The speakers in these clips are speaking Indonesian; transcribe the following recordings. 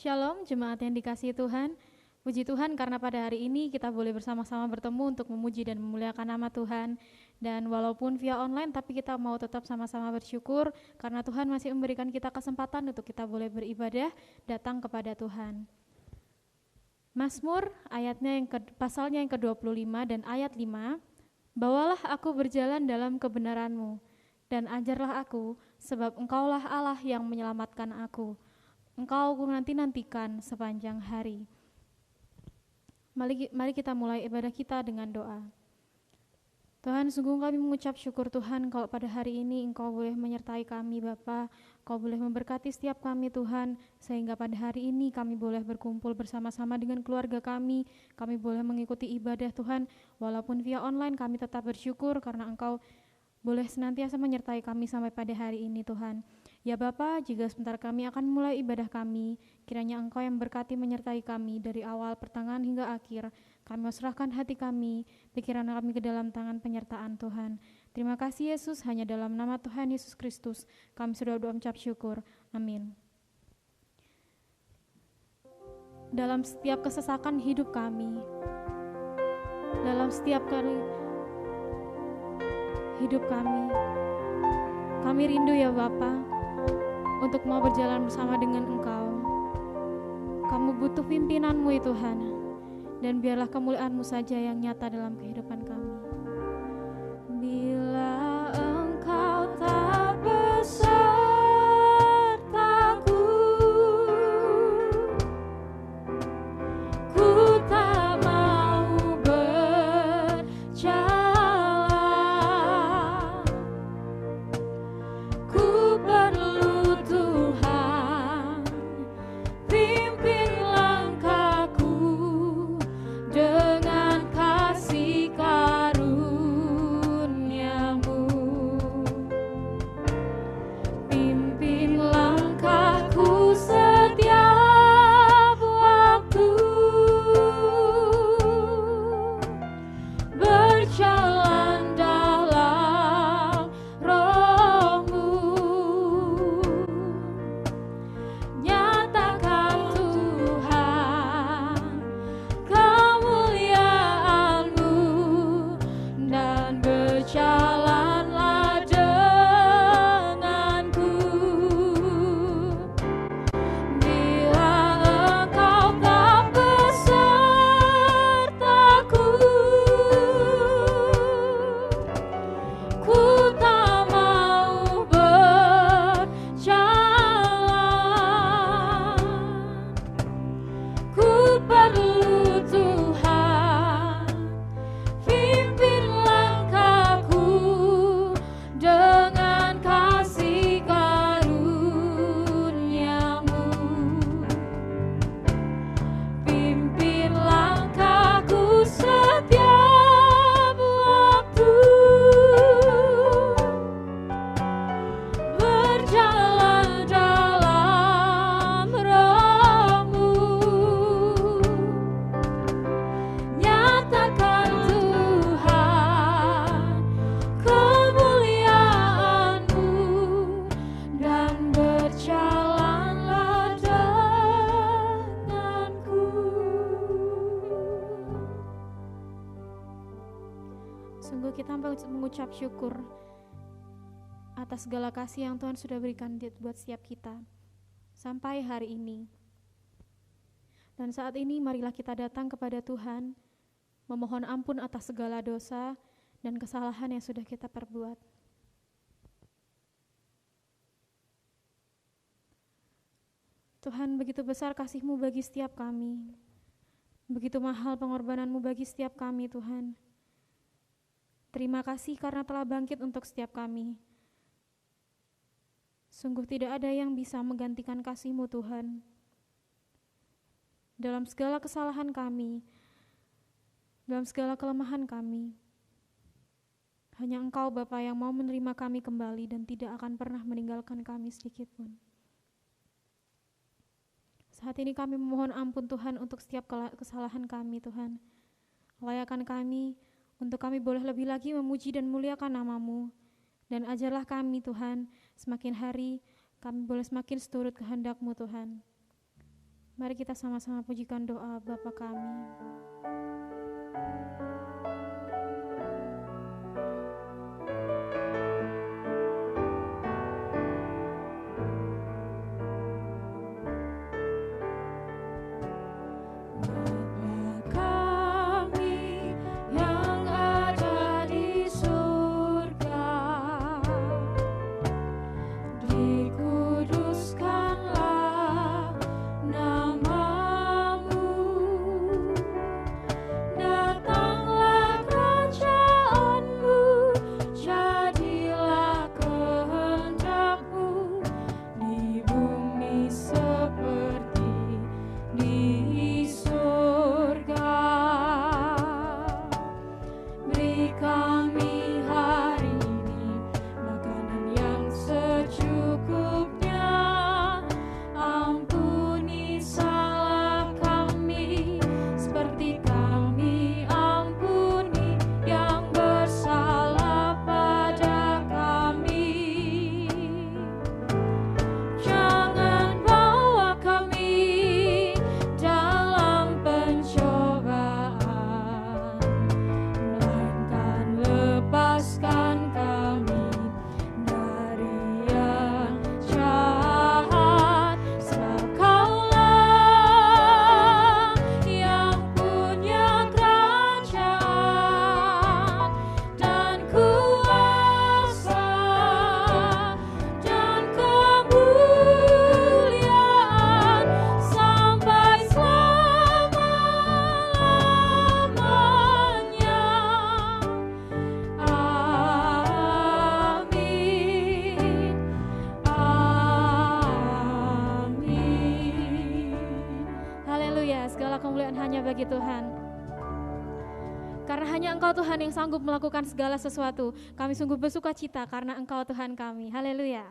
Shalom, jemaat yang dikasihi Tuhan. Puji Tuhan karena pada hari ini kita boleh bersama-sama bertemu untuk memuji dan memuliakan nama Tuhan. Dan walaupun via online, tapi kita mau tetap sama-sama bersyukur karena Tuhan masih memberikan kita kesempatan untuk kita boleh beribadah, datang kepada Tuhan. Mazmur pasalnya yang ke-25 dan ayat 5. Bawalah aku berjalan dalam kebenaran-Mu, dan ajarlah aku, sebab Engkaulah Allah yang menyelamatkan aku. Engkau ku nanti-nantikan sepanjang hari. Mari kita mulai ibadah kita dengan doa. Tuhan, sungguh kami mengucap syukur Tuhan kalau pada hari ini Engkau boleh menyertai kami Bapa, Engkau boleh memberkati setiap kami Tuhan, sehingga pada hari ini kami boleh berkumpul bersama-sama dengan keluarga kami boleh mengikuti ibadah Tuhan, walaupun via online kami tetap bersyukur karena Engkau boleh senantiasa menyertai kami sampai pada hari ini Tuhan. Ya Bapa, jika sebentar kami akan mulai ibadah kami, kiranya Engkau yang berkati menyertai kami dari awal, pertengahan hingga akhir. Kami serahkan hati kami, pikiran kami ke dalam tangan penyertaan Tuhan. Terima kasih Yesus, hanya dalam nama Tuhan Yesus Kristus kami sudah mengucap syukur. Amin. Dalam setiap kesesakan hidup kami, dalam setiap kali hidup kami rindu ya Bapa, untuk mau berjalan bersama dengan Engkau. Kamu butuh pimpinan-Mu ya Tuhan, dan biarlah kemuliaan-Mu saja yang nyata dalam kehidupan kami. Bila Engkau tak besertaku, ku tak mau berjalan. Ku perlu Tuhan, pimpin langkahku dengan kasih karunia-Mu. Pimpin langkahku setiap waktu, berjalan dalam Roh-Mu. Nyatakan Tuhan kemuliaan-Mu, dan berjalanlah denganku. Bila Engkau tak besertaku, ku tak mau berjalan. Ku perlu Tuhan, pimpin langkahku dengan kasih karunia-Mu. Pimpin langkahku setiap waktu, berjalan dalam Roh-Mu. Nyatakan Tuhan kemuliaan-Mu, dan berjalanlah denganku. Sungguh kita mengucap syukur atas segala kasih yang Tuhan sudah berikan buat setiap kita sampai hari ini. Dan saat ini marilah kita datang kepada Tuhan, memohon ampun atas segala dosa dan kesalahan yang sudah kita perbuat. Tuhan, begitu besar kasih-Mu bagi setiap kami, begitu mahal pengorbanan-Mu bagi setiap kami Tuhan. Terima kasih karena telah bangkit untuk setiap kami. Sungguh tidak ada yang bisa menggantikan kasih-Mu Tuhan. Dalam segala kesalahan kami, dalam segala kelemahan kami, hanya Engkau Bapa yang mau menerima kami kembali dan tidak akan pernah meninggalkan kami sedikit pun. Saat ini kami memohon ampun Tuhan untuk setiap kesalahan kami Tuhan. Layakan kami untuk kami boleh lebih lagi memuji dan muliakan nama-Mu. Dan ajarlah kami Tuhan, semakin hari kami boleh semakin seturut kehendak-Mu Tuhan. Mari kita sama-sama pujikan doa Bapa kami. Bagi Tuhan, karena hanya Engkau Tuhan yang sanggup melakukan segala sesuatu. Kami sungguh bersuka cita karena Engkau Tuhan kami. Haleluya.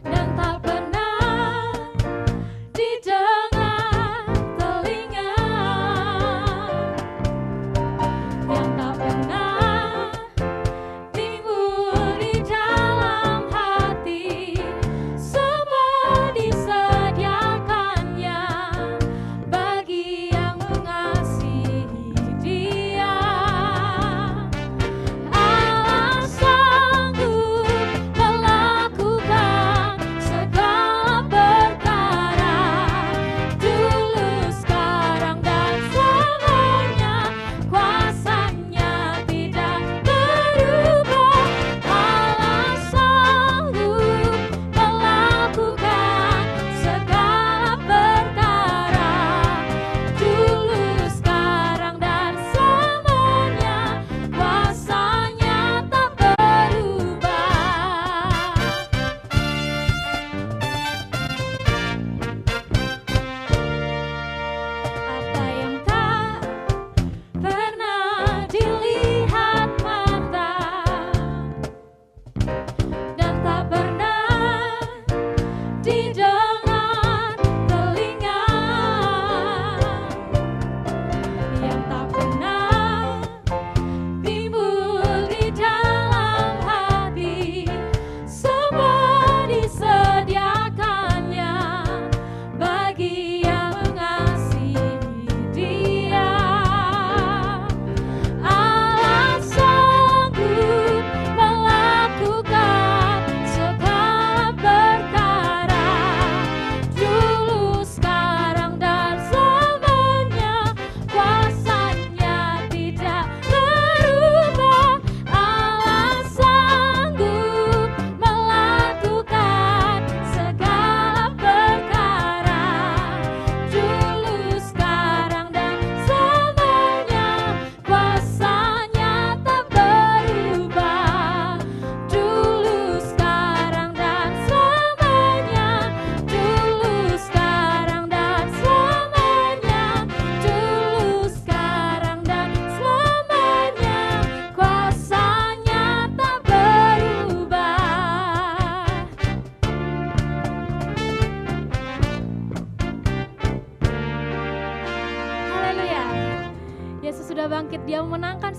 Dan tak pernah didengar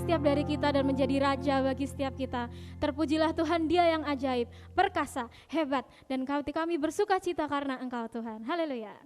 setiap dari kita dan menjadi raja bagi setiap kita. Terpujilah Tuhan, Dia yang ajaib, perkasa, hebat, dan kami bersuka cita karena Engkau Tuhan. Haleluya.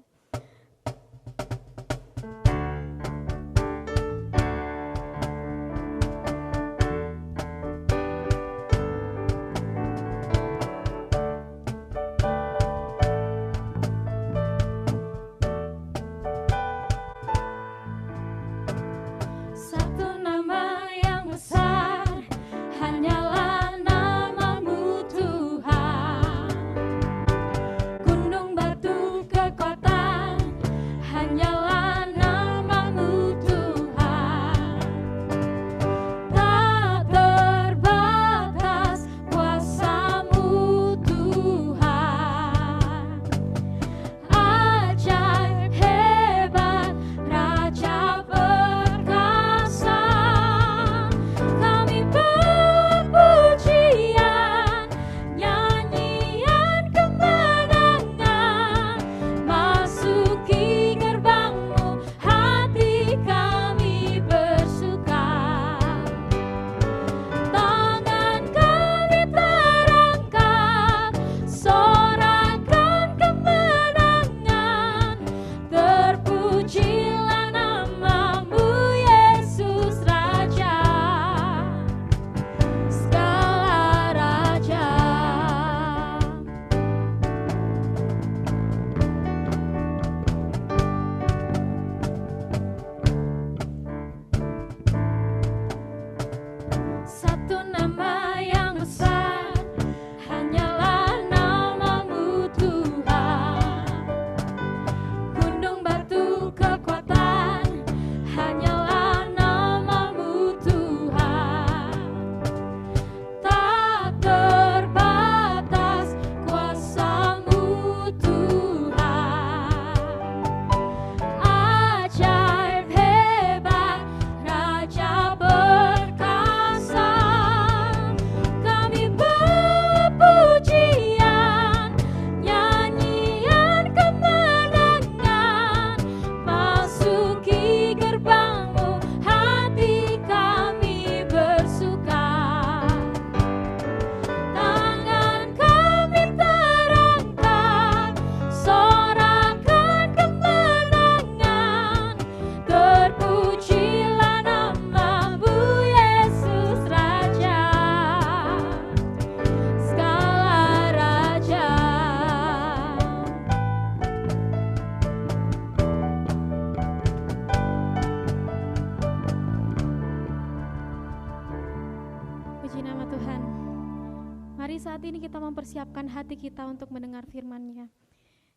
Saat ini kita mempersiapkan hati kita untuk mendengar firman-Nya.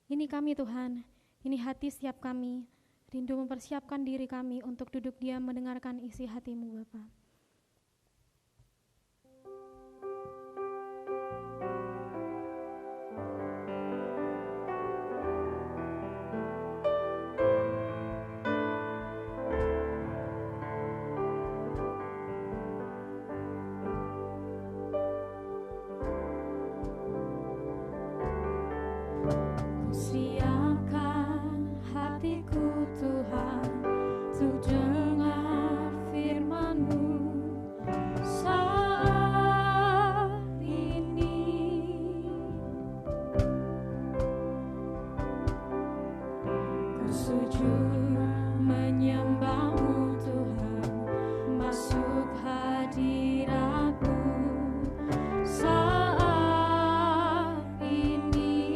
Ini kami Tuhan, ini hati setiap kami, rindu mempersiapkan diri kami untuk duduk diam mendengarkan isi hati-Mu Bapa. Siapkan hatiku Tuhan, untuk dengar firman-Mu saat ini. Ku sujud menyembah-Mu Tuhan, masuk hadirat-Mu saat ini.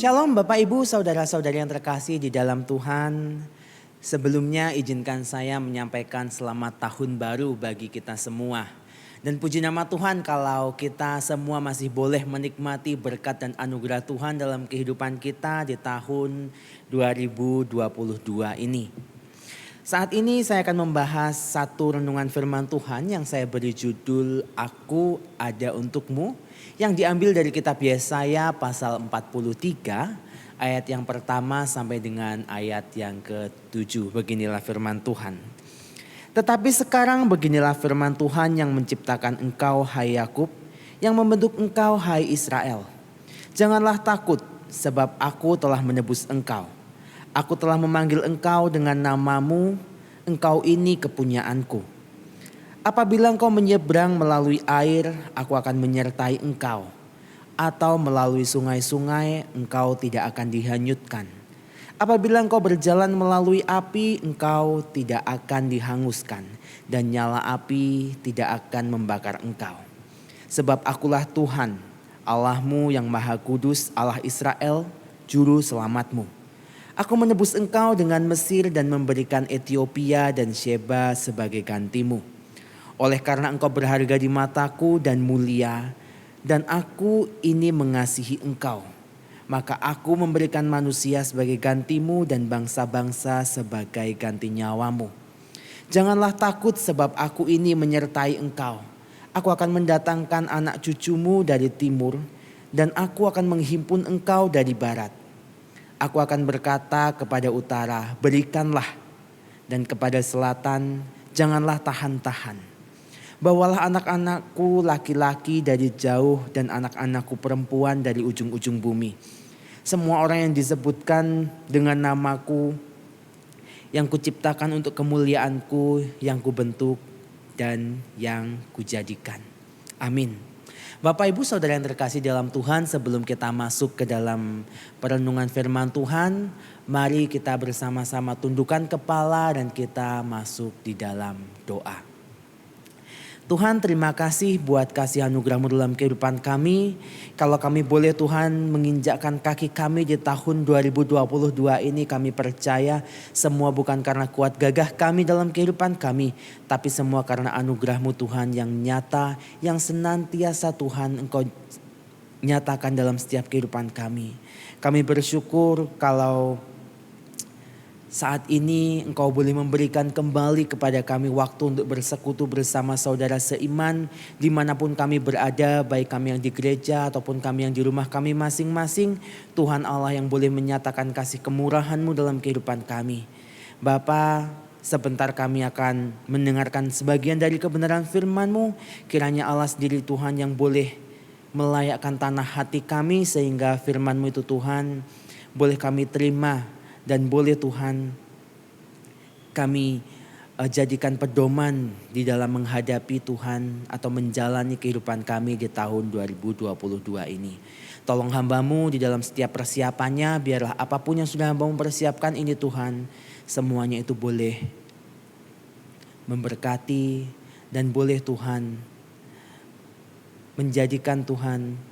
Shalom Bapak Ibu Saudara-saudari yang terkasih di dalam Tuhan. Sebelumnya izinkan saya menyampaikan selamat tahun baru bagi kita semua. Dan puji nama Tuhan kalau kita semua masih boleh menikmati berkat dan anugerah Tuhan dalam kehidupan kita di tahun 2022 ini. Saat ini saya akan membahas satu renungan firman Tuhan yang saya beri judul Aku Ada Untukmu, yang diambil dari kitab Yesaya pasal 43 ayat yang pertama sampai dengan ayat yang ke-7. Beginilah firman Tuhan. Tetapi sekarang beginilah firman Tuhan yang menciptakan engkau hai Yakub, yang membentuk engkau hai Israel. Janganlah takut, sebab aku telah menebus engkau. Aku telah memanggil engkau dengan namamu, engkau ini kepunyaanku. Apabila engkau menyeberang melalui air, aku akan menyertai engkau. Atau melalui sungai-sungai, engkau tidak akan dihanyutkan. Apabila engkau berjalan melalui api, engkau tidak akan dihanguskan. Dan nyala api tidak akan membakar engkau. Sebab akulah Tuhan, Allahmu yang Maha Kudus, Allah Israel, Juru Selamatmu. Aku menebus engkau dengan Mesir dan memberikan Ethiopia dan Sheba sebagai gantimu. Oleh karena engkau berharga di mataku dan mulia, dan aku ini mengasihi engkau, maka aku memberikan manusia sebagai gantimu dan bangsa-bangsa sebagai ganti nyawamu. Janganlah takut sebab aku ini menyertai engkau. Aku akan mendatangkan anak cucumu dari timur, dan aku akan menghimpun engkau dari barat. Aku akan berkata kepada utara, berikanlah, dan kepada selatan, janganlah tahan-tahan. Bawalah anak-anakku laki-laki dari jauh dan anak-anakku perempuan dari ujung-ujung bumi. Semua orang yang disebutkan dengan namaku, yang kuciptakan untuk kemuliaanku, yang kubentuk dan yang kujadikan. Amin. Bapak Ibu Saudara yang terkasih dalam Tuhan, sebelum kita masuk ke dalam perenungan firman Tuhan, mari kita bersama-sama tundukkan kepala dan kita masuk di dalam doa. Tuhan, terima kasih buat kasih anugerah-Mu dalam kehidupan kami. Kalau kami boleh Tuhan menginjakkan kaki kami di tahun 2022 ini, kami percaya semua bukan karena kuat gagah kami dalam kehidupan kami, tapi semua karena anugerah-Mu Tuhan yang nyata, yang senantiasa Tuhan Engkau nyatakan dalam setiap kehidupan kami. Kami bersyukur kalau saat ini Engkau boleh memberikan kembali kepada kami waktu untuk bersekutu bersama saudara seiman dimanapun kami berada, baik kami yang di gereja ataupun kami yang di rumah kami masing-masing. Tuhan Allah yang boleh menyatakan kasih kemurahan-Mu dalam kehidupan kami. Bapa, sebentar kami akan mendengarkan sebagian dari kebenaran firman-Mu. Kiranya Allah sendiri Tuhan yang boleh melayakkan tanah hati kami sehingga firman-Mu itu Tuhan boleh kami terima. Dan boleh Tuhan kami jadikan pedoman di dalam menghadapi Tuhan atau menjalani kehidupan kami di tahun 2022 ini. Tolong hamba-Mu di dalam setiap persiapannya, biarlah apapun yang sudah hamba-Mu persiapkan ini Tuhan, semuanya itu boleh memberkati dan boleh Tuhan menjadikan Tuhan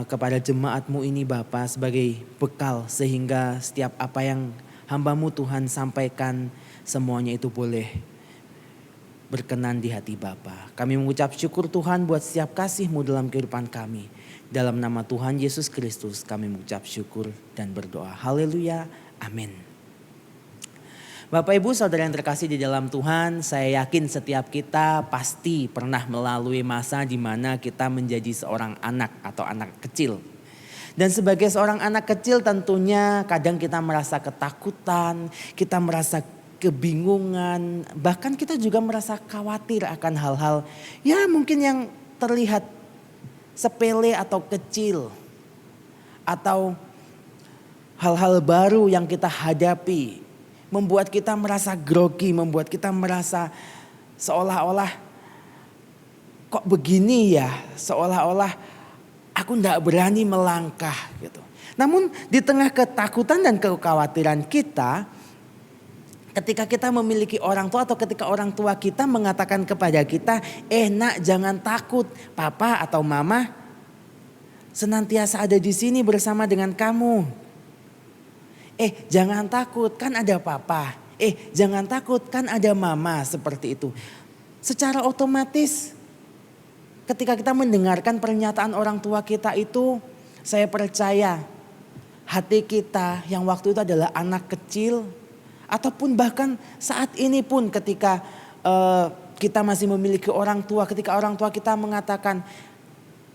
kepada jemaat-Mu ini Bapa sebagai bekal, sehingga setiap apa yang hamba-Mu Tuhan sampaikan semuanya itu boleh berkenan di hati Bapa. Kami mengucap syukur Tuhan buat setiap kasih-Mu dalam kehidupan kami. Dalam nama Tuhan Yesus Kristus kami mengucap syukur dan berdoa. Haleluya, amin. Bapak Ibu Saudara yang terkasih di dalam Tuhan, saya yakin setiap kita pasti pernah melalui masa di mana kita menjadi seorang anak atau anak kecil. Dan sebagai seorang anak kecil tentunya kadang kita merasa ketakutan, kita merasa kebingungan, bahkan kita juga merasa khawatir akan hal-hal ya mungkin yang terlihat sepele atau kecil. Atau hal-hal baru yang kita hadapi. Membuat kita merasa grogi, membuat kita merasa seolah-olah kok begini ya, seolah-olah aku tidak berani melangkah gitu. Namun di tengah ketakutan dan kekhawatiran kita, ketika kita memiliki orang tua atau ketika orang tua kita mengatakan kepada kita, nak jangan takut, papa atau mama senantiasa ada di sini bersama dengan kamu. Jangan takut, kan ada papa. Jangan takut, kan ada mama, seperti itu. Secara otomatis ketika kita mendengarkan pernyataan orang tua kita itu, saya percaya hati kita yang waktu itu adalah anak kecil, ataupun bahkan saat ini pun ketika kita masih memiliki orang tua, ketika orang tua kita mengatakan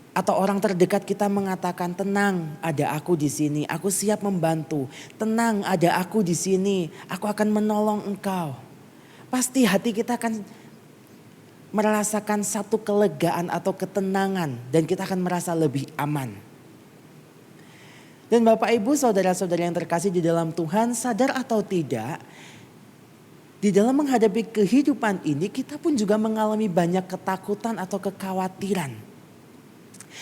atau orang terdekat kita mengatakan, tenang, ada aku di sini, aku siap membantu. Tenang, ada aku di sini, aku akan menolong engkau. Pasti hati kita akan merasakan satu kelegaan atau ketenangan dan kita akan merasa lebih aman. Dan Bapak Ibu, saudara-saudara yang terkasih di dalam Tuhan, sadar atau tidak, di dalam menghadapi kehidupan ini kita pun juga mengalami banyak ketakutan atau kekhawatiran.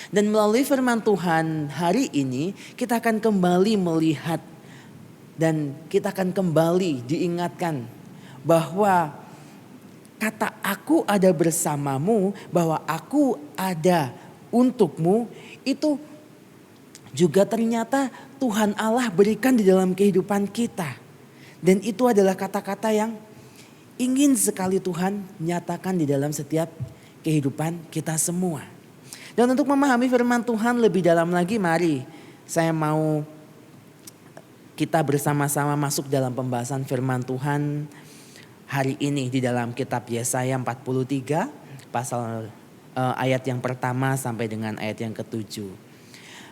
Dan melalui firman Tuhan hari ini kita akan kembali melihat dan kita akan kembali diingatkan bahwa kata aku ada bersamamu, bahwa aku ada untukmu, itu juga ternyata Tuhan Allah berikan di dalam kehidupan kita. Dan itu adalah kata-kata yang ingin sekali Tuhan nyatakan di dalam setiap kehidupan kita semua. Dan untuk memahami firman Tuhan lebih dalam lagi, mari saya mau kita bersama-sama masuk dalam pembahasan firman Tuhan hari ini di dalam kitab Yesaya 43 pasal ayat yang pertama sampai dengan ayat yang ke-7.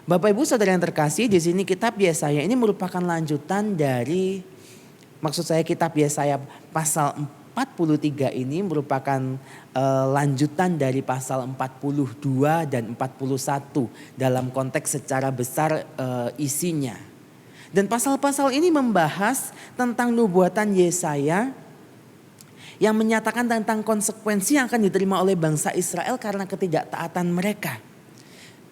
Bapak Ibu Saudara yang terkasih, di sini kitab Yesaya ini merupakan lanjutan dari, maksud saya kitab Yesaya pasal 43 ini merupakan lanjutan dari pasal 42 dan 41 dalam konteks secara besar isinya. Dan pasal-pasal ini membahas tentang nubuatan Yesaya yang menyatakan tentang konsekuensi yang akan diterima oleh bangsa Israel karena ketidaktaatan mereka.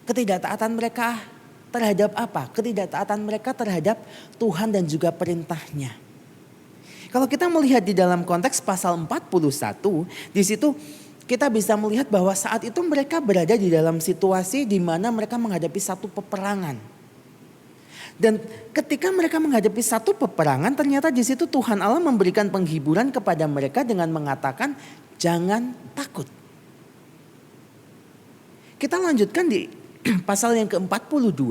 Ketidaktaatan mereka terhadap apa? Ketidaktaatan mereka terhadap Tuhan dan juga perintahnya. Kalau kita melihat di dalam konteks pasal 41, di situ kita bisa melihat bahwa saat itu mereka berada di dalam situasi di mana mereka menghadapi satu peperangan. Dan ketika mereka menghadapi satu peperangan, ternyata di situ Tuhan Allah memberikan penghiburan kepada mereka dengan mengatakan, jangan takut. Kita lanjutkan di pasal yang ke-42,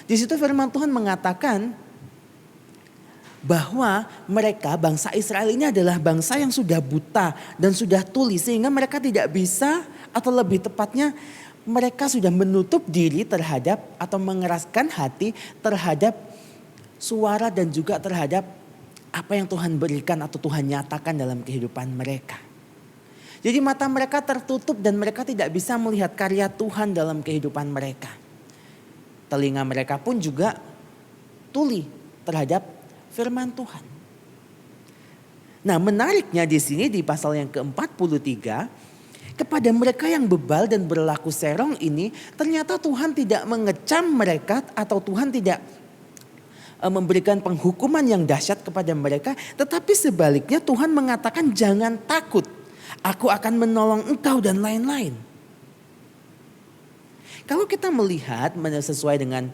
di situ firman Tuhan mengatakan bahwa mereka, bangsa Israel ini adalah bangsa yang sudah buta dan sudah tuli, sehingga mereka tidak bisa, atau lebih tepatnya mereka sudah menutup diri terhadap atau mengeraskan hati terhadap suara dan juga terhadap apa yang Tuhan berikan atau Tuhan nyatakan dalam kehidupan mereka. Jadi mata mereka tertutup dan mereka tidak bisa melihat karya Tuhan dalam kehidupan mereka. Telinga mereka pun juga tuli terhadap firman Tuhan. Nah, menariknya di sini di pasal yang ke-43, kepada mereka yang bebal dan berlaku serong ini, ternyata Tuhan tidak mengecam mereka atau Tuhan tidak memberikan penghukuman yang dahsyat kepada mereka, tetapi sebaliknya Tuhan mengatakan jangan takut, aku akan menolong engkau dan lain-lain. Kalau kita melihat sesuai dengan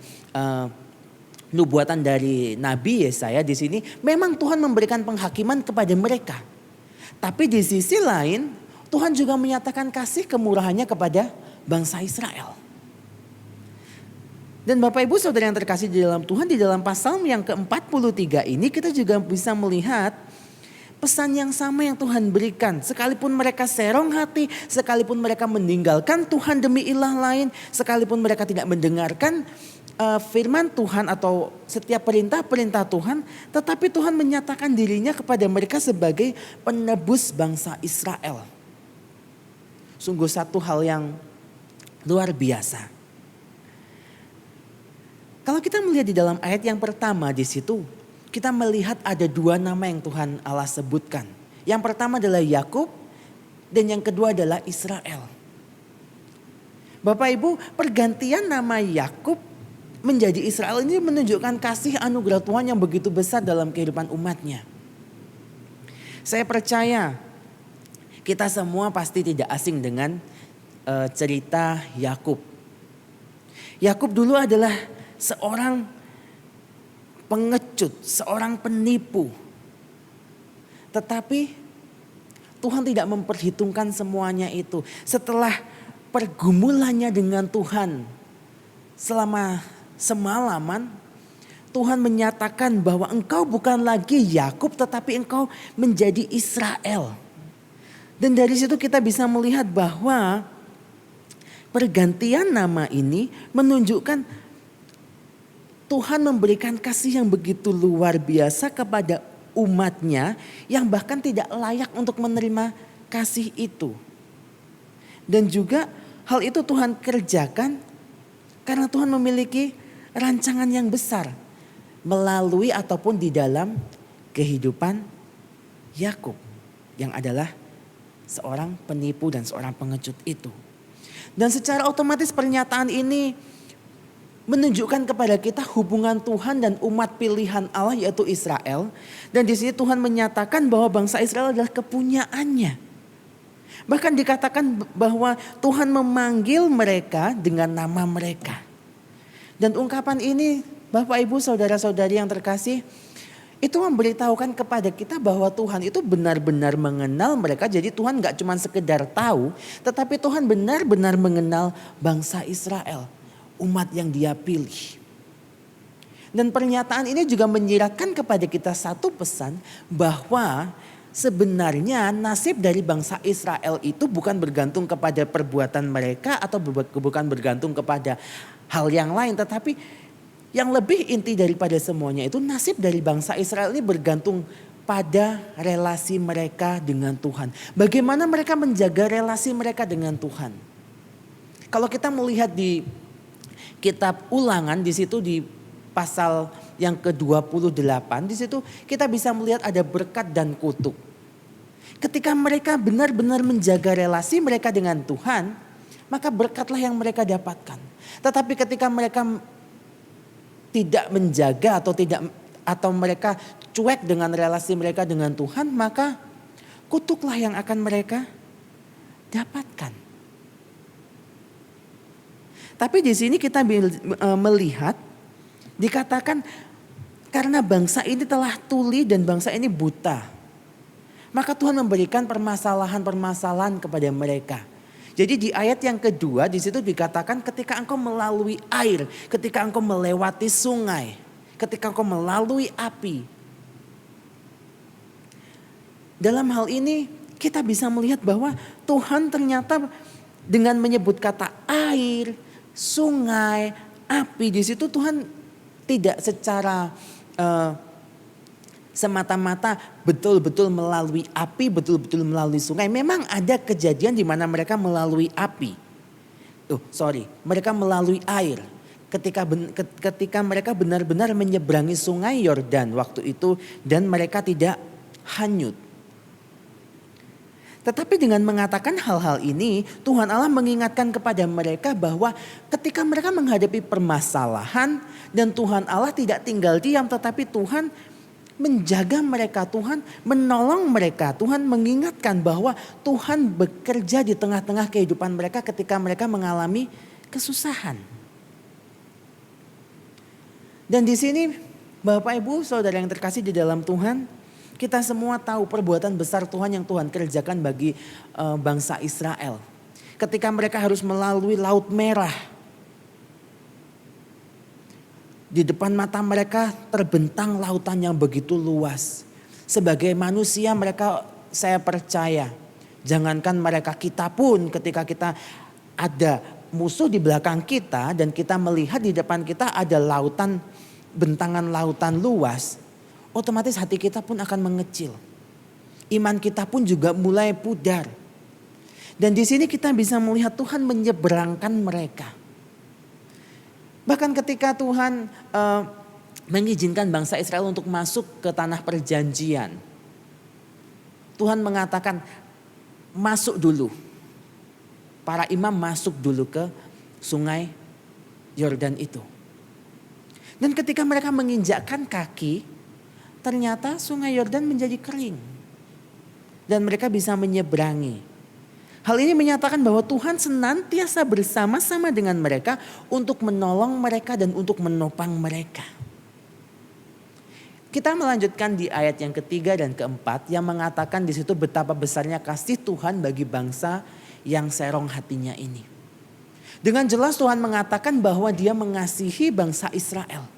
nubuatan dari Nabi Yesaya di sini, memang Tuhan memberikan penghakiman kepada mereka. Tapi di sisi lain, Tuhan juga menyatakan kasih kemurahannya kepada bangsa Israel. Dan Bapak Ibu Saudara yang terkasih di dalam Tuhan, di dalam pasal yang ke-43 ini kita juga bisa melihat pesan yang sama yang Tuhan berikan. Sekalipun mereka serong hati, sekalipun mereka meninggalkan Tuhan demi ilah lain, sekalipun mereka tidak mendengarkan firman Tuhan atau setiap perintah-perintah Tuhan, tetapi Tuhan menyatakan dirinya kepada mereka sebagai penebus bangsa Israel. Sungguh satu hal yang luar biasa. Kalau kita melihat di dalam ayat yang pertama di situ, kita melihat ada dua nama yang Tuhan Allah sebutkan. Yang pertama adalah Yakub dan yang kedua adalah Israel. Bapak Ibu, pergantian nama Yakub menjadi Israel ini menunjukkan kasih anugerah Tuhan yang begitu besar dalam kehidupan umatnya. Saya percaya kita semua pasti tidak asing dengan cerita Yakub. Yakub dulu adalah seorang pengecut, seorang penipu. Tetapi Tuhan tidak memperhitungkan semuanya itu. Setelah pergumulannya dengan Tuhan selama semalaman, Tuhan menyatakan bahwa engkau bukan lagi Yakub tetapi engkau menjadi Israel. Dan dari situ kita bisa melihat bahwa pergantian nama ini menunjukkan Tuhan memberikan kasih yang begitu luar biasa kepada umatnya yang bahkan tidak layak untuk menerima kasih itu. Dan juga hal itu Tuhan kerjakan karena Tuhan memiliki rancangan yang besar melalui ataupun di dalam kehidupan Yakub yang adalah seorang penipu dan seorang pengecut itu. Dan secara otomatis pernyataan ini menunjukkan kepada kita hubungan Tuhan dan umat pilihan Allah yaitu Israel. Dan di sini Tuhan menyatakan bahwa bangsa Israel adalah kepunyaannya. Bahkan dikatakan bahwa Tuhan memanggil mereka dengan nama mereka. Dan ungkapan ini Bapak Ibu saudara-saudari yang terkasih, itu memberitahukan kepada kita bahwa Tuhan itu benar-benar mengenal mereka. Jadi Tuhan gak cuma sekedar tahu, tetapi Tuhan benar-benar mengenal bangsa Israel, umat yang Dia pilih. Dan pernyataan ini juga menyiratkan kepada kita satu pesan bahwa sebenarnya nasib dari bangsa Israel itu bukan bergantung kepada perbuatan mereka atau bukan bergantung kepada hal yang lain, tetapi yang lebih inti daripada semuanya itu nasib dari bangsa Israel ini bergantung pada relasi mereka dengan Tuhan. Bagaimana mereka menjaga relasi mereka dengan Tuhan. Kalau kita melihat di kitab Ulangan di situ di pasal yang ke-28 di situ kita bisa melihat ada berkat dan kutuk. Ketika mereka benar-benar menjaga relasi mereka dengan Tuhan, maka berkatlah yang mereka dapatkan. Tetapi ketika mereka tidak menjaga atau mereka cuek dengan relasi mereka dengan Tuhan, maka kutuklah yang akan mereka dapatkan. Tapi di sini kita melihat dikatakan karena bangsa ini telah tuli dan bangsa ini buta, maka Tuhan memberikan permasalahan-permasalahan kepada mereka. Jadi di ayat yang kedua di situ dikatakan ketika engkau melalui air, ketika engkau melewati sungai, ketika engkau melalui api. Dalam hal ini kita bisa melihat bahwa Tuhan ternyata dengan menyebut kata air, sungai, api, di situ Tuhan tidak secara semata-mata betul-betul melalui api, betul-betul melalui sungai. Memang ada kejadian di mana mereka melalui api. Mereka melalui air. Ketika mereka benar-benar menyeberangi sungai Yordan waktu itu dan mereka tidak hanyut. Tetapi dengan mengatakan hal-hal ini, Tuhan Allah mengingatkan kepada mereka bahwa ketika mereka menghadapi permasalahan dan Tuhan Allah tidak tinggal diam, tetapi Tuhan menjaga mereka, Tuhan menolong mereka, Tuhan mengingatkan bahwa Tuhan bekerja di tengah-tengah kehidupan mereka ketika mereka mengalami kesusahan. Dan di sini Bapak Ibu Saudara yang terkasih di dalam Tuhan, kita semua tahu perbuatan besar Tuhan yang Tuhan kerjakan bagi bangsa Israel. Ketika mereka harus melalui Laut Merah, di depan mata mereka terbentang lautan yang begitu luas. Sebagai manusia saya percaya, jangankan mereka, kita pun ketika kita ada musuh di belakang kita dan kita melihat di depan kita ada lautan, bentangan lautan luas, otomatis hati kita pun akan mengecil. Iman kita pun juga mulai pudar. Dan di sini kita bisa melihat Tuhan menyeberangkan mereka. Bahkan ketika Tuhan mengizinkan bangsa Israel untuk masuk ke tanah perjanjian, Tuhan mengatakan masuk dulu. Para imam masuk dulu ke sungai Yordan itu. Dan ketika mereka menginjakkan kaki, ternyata sungai Yordan menjadi kering. Dan mereka bisa menyeberangi. Hal ini menyatakan bahwa Tuhan senantiasa bersama-sama dengan mereka untuk menolong mereka dan untuk menopang mereka. Kita melanjutkan di ayat yang ketiga dan keempat yang mengatakan di situ betapa besarnya kasih Tuhan bagi bangsa yang serong hatinya ini. Dengan jelas Tuhan mengatakan bahwa Dia mengasihi bangsa Israel.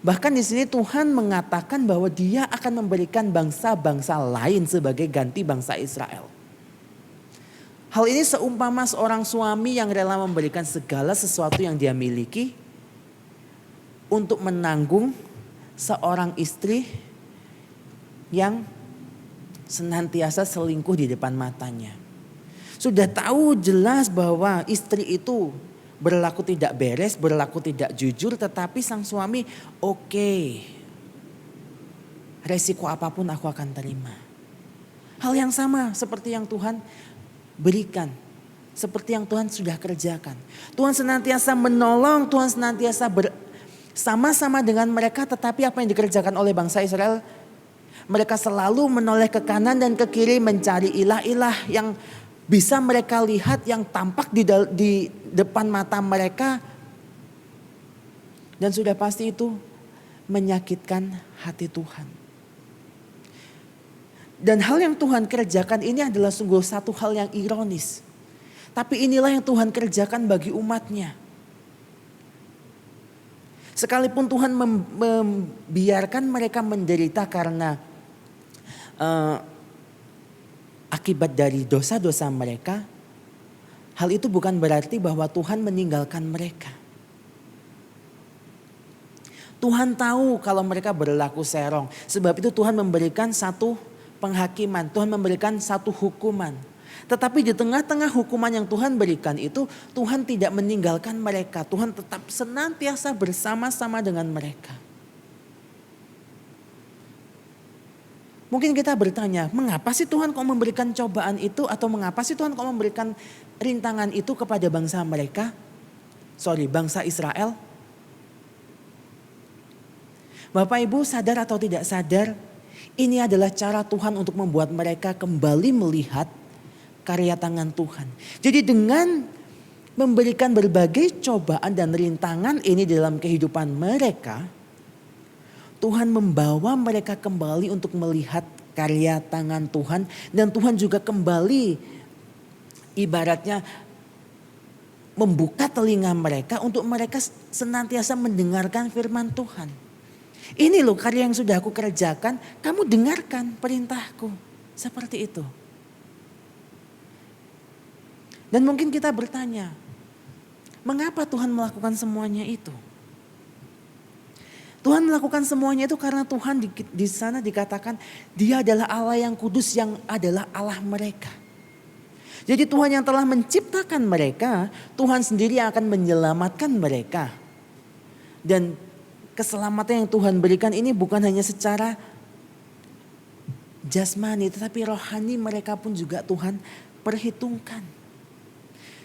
Bahkan di sini Tuhan mengatakan bahwa Dia akan memberikan bangsa-bangsa lain sebagai ganti bangsa Israel. Hal ini seumpama seorang suami yang rela memberikan segala sesuatu yang dia miliki untuk menanggung seorang istri yang senantiasa selingkuh di depan matanya. Sudah tahu jelas bahwa istri itu berlaku tidak beres, berlaku tidak jujur, tetapi sang suami oke, resiko apapun aku akan terima. Hal yang sama seperti yang Tuhan berikan, seperti yang Tuhan sudah kerjakan. Tuhan senantiasa menolong, Tuhan senantiasa sama-sama dengan mereka, tetapi apa yang dikerjakan oleh bangsa Israel? Mereka selalu menoleh ke kanan dan ke kiri mencari ilah-ilah yang bisa mereka lihat, yang tampak di depan mata mereka. Dan sudah pasti itu menyakitkan hati Tuhan. Dan hal yang Tuhan kerjakan ini adalah sungguh satu hal yang ironis. Tapi inilah yang Tuhan kerjakan bagi umatnya. Sekalipun Tuhan membiarkan mereka menderita karena akibat dari dosa-dosa mereka, hal itu bukan berarti bahwa Tuhan meninggalkan mereka. Tuhan tahu kalau mereka berlaku serong, sebab itu Tuhan memberikan satu penghakiman, Tuhan memberikan satu hukuman. Tetapi di tengah-tengah hukuman yang Tuhan berikan itu, Tuhan tidak meninggalkan mereka. Tuhan tetap senantiasa bersama-sama dengan mereka. Mungkin kita bertanya, mengapa sih Tuhan kok memberikan cobaan itu? Atau mengapa sih Tuhan kok memberikan rintangan itu kepada bangsa mereka? Bangsa Israel. Bapak Ibu sadar atau tidak sadar, ini adalah cara Tuhan untuk membuat mereka kembali melihat karya tangan Tuhan. Jadi dengan memberikan berbagai cobaan dan rintangan ini dalam kehidupan mereka, Tuhan membawa mereka kembali untuk melihat karya tangan Tuhan. Dan Tuhan juga kembali ibaratnya membuka telinga mereka untuk mereka senantiasa mendengarkan firman Tuhan. Ini loh karya yang sudah aku kerjakan, kamu dengarkan perintahku. Seperti itu. Dan mungkin kita bertanya, mengapa Tuhan melakukan semuanya itu? Tuhan melakukan semuanya itu karena Tuhan di sana dikatakan Dia adalah Allah yang kudus, yang adalah Allah mereka. Jadi Tuhan yang telah menciptakan mereka, Tuhan sendiri yang akan menyelamatkan mereka. Dan keselamatan yang Tuhan berikan ini bukan hanya secara jasmani, tetapi rohani mereka pun juga Tuhan perhitungkan.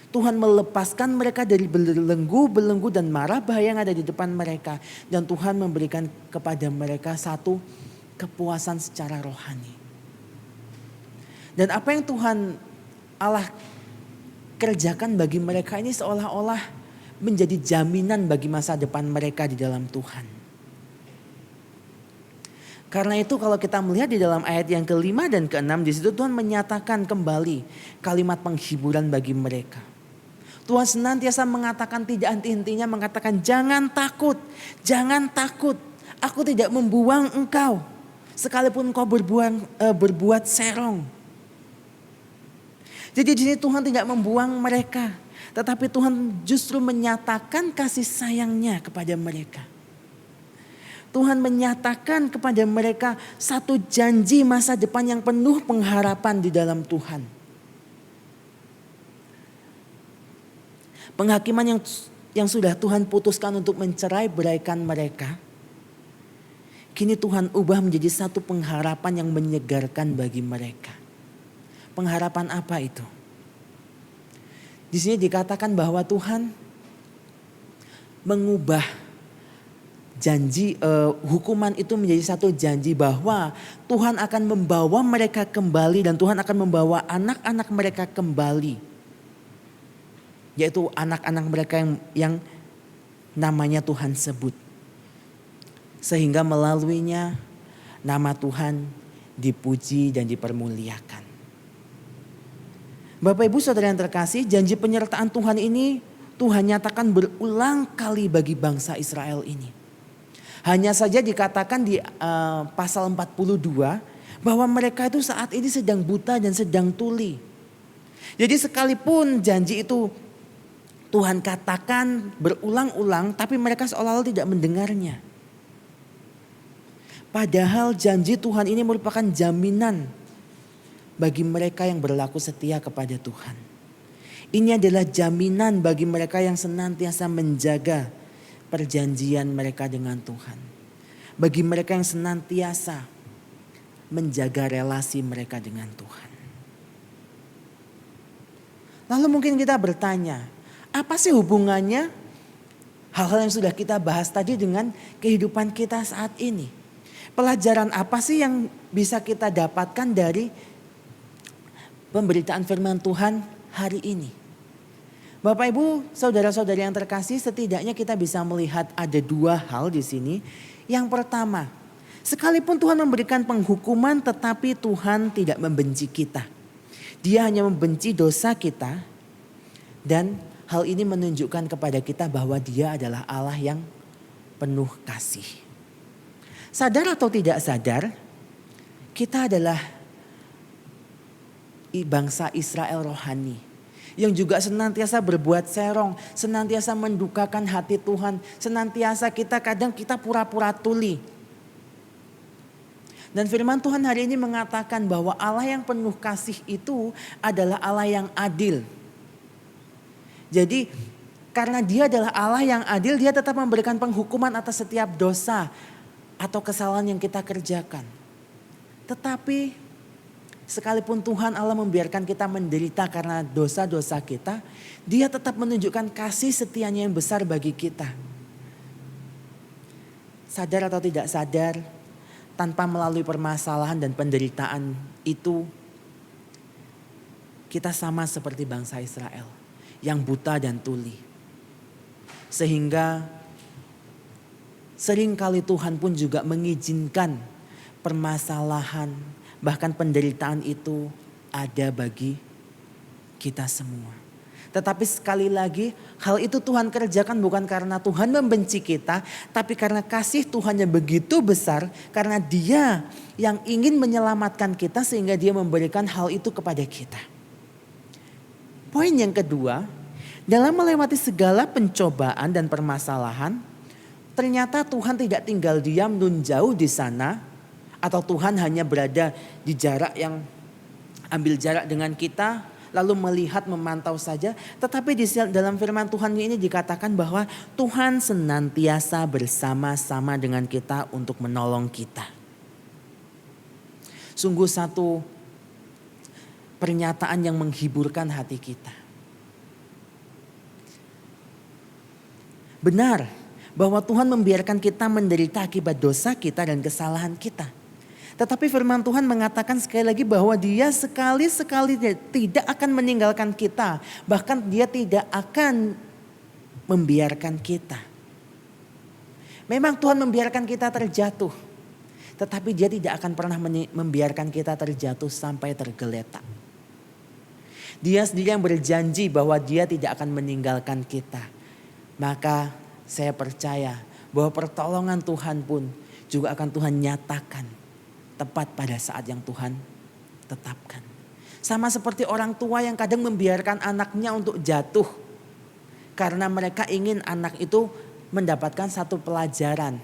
Tuhan melepaskan mereka dari belenggu dan mara bahaya yang ada di depan mereka. Dan Tuhan memberikan kepada mereka satu kepuasan secara rohani. Dan apa yang Tuhan Allah kerjakan bagi mereka ini seolah-olah menjadi jaminan bagi masa depan mereka di dalam Tuhan. Karena itu kalau kita melihat di dalam ayat yang ke-5 dan ke-6 di situ Tuhan menyatakan kembali kalimat penghiburan bagi mereka. Tuhan senantiasa mengatakan tidak henti-hentinya mengatakan jangan takut, jangan takut. Aku tidak membuang engkau sekalipun kau berbuat serong. Jadi di sini Tuhan tidak membuang mereka, tetapi Tuhan justru menyatakan kasih sayangnya kepada mereka. Tuhan menyatakan kepada mereka satu janji masa depan yang penuh pengharapan di dalam Tuhan. Penghakiman yang sudah Tuhan putuskan untuk mencerai beraikan mereka, kini Tuhan ubah menjadi satu pengharapan yang menyegarkan bagi mereka. Pengharapan apa itu? Di sini dikatakan bahwa Tuhan mengubah hukuman itu menjadi satu janji bahwa Tuhan akan membawa mereka kembali dan Tuhan akan membawa anak-anak mereka kembali. Yaitu anak-anak mereka yang namanya Tuhan sebut. Sehingga melaluinya nama Tuhan dipuji dan dipermuliakan. Bapak Ibu Saudara yang terkasih, janji penyertaan Tuhan ini Tuhan nyatakan berulang kali bagi bangsa Israel ini. Hanya saja dikatakan di pasal 42 bahwa mereka itu saat ini sedang buta dan sedang tuli. Jadi sekalipun janji itu Tuhan katakan berulang-ulang, tapi mereka seolah-olah tidak mendengarnya. Padahal janji Tuhan ini merupakan jaminan bagi mereka yang berlaku setia kepada Tuhan. Ini adalah jaminan bagi mereka yang senantiasa menjaga perjanjian mereka dengan Tuhan. Bagi mereka yang senantiasa menjaga relasi mereka dengan Tuhan. Lalu mungkin kita bertanya, apa sih hubungannya hal-hal yang sudah kita bahas tadi dengan kehidupan kita saat ini? Pelajaran apa sih yang bisa kita dapatkan dari pemberitaan firman Tuhan hari ini? Bapak Ibu, saudara-saudari yang terkasih, setidaknya kita bisa melihat ada dua hal di sini. Yang pertama, sekalipun Tuhan memberikan penghukuman tetapi Tuhan tidak membenci kita. Dia hanya membenci dosa kita dan hal ini menunjukkan kepada kita bahwa Dia adalah Allah yang penuh kasih. Sadar atau tidak sadar, kita adalah bangsa Israel rohani. Yang juga senantiasa berbuat serong, senantiasa mendukakan hati Tuhan, senantiasa kadang kita pura-pura tuli. Dan firman Tuhan hari ini mengatakan bahwa Allah yang penuh kasih itu adalah Allah yang adil. Jadi karena Dia adalah Allah yang adil, Dia tetap memberikan penghukuman atas setiap dosa atau kesalahan yang kita kerjakan. Tetapi sekalipun Tuhan Allah membiarkan kita menderita karena dosa-dosa kita, Dia tetap menunjukkan kasih setianya yang besar bagi kita. Sadar atau tidak sadar, tanpa melalui permasalahan dan penderitaan itu, kita sama seperti bangsa Israel yang buta dan tuli. Sehingga seringkali Tuhan pun juga mengizinkan permasalahan, bahkan penderitaan itu ada bagi kita semua. Tetapi sekali lagi hal itu Tuhan kerjakan bukan karena Tuhan membenci kita. Tapi karena kasih Tuhan yang begitu besar. Karena Dia yang ingin menyelamatkan kita sehingga Dia memberikan hal itu kepada kita. Poin yang kedua, dalam melewati segala pencobaan dan permasalahan, ternyata Tuhan tidak tinggal diam nun jauh di sana. Atau Tuhan hanya berada di jarak yang ambil jarak dengan kita lalu melihat memantau saja. Tetapi di dalam firman Tuhan ini dikatakan bahwa Tuhan senantiasa bersama-sama dengan kita untuk menolong kita. Sungguh satu pernyataan yang menghiburkan hati kita. Benar bahwa Tuhan membiarkan kita menderita akibat dosa kita dan kesalahan kita. Tetapi firman Tuhan mengatakan sekali lagi bahwa Dia sekali-sekali tidak akan meninggalkan kita. Bahkan Dia tidak akan membiarkan kita. Memang Tuhan membiarkan kita terjatuh. Tetapi Dia tidak akan pernah membiarkan kita terjatuh sampai tergeletak. Dia sendiri yang berjanji bahwa Dia tidak akan meninggalkan kita. Maka saya percaya bahwa pertolongan Tuhan pun juga akan Tuhan nyatakan tepat pada saat yang Tuhan tetapkan. Sama seperti orang tua yang kadang membiarkan anaknya untuk jatuh. Karena mereka ingin anak itu mendapatkan satu pelajaran.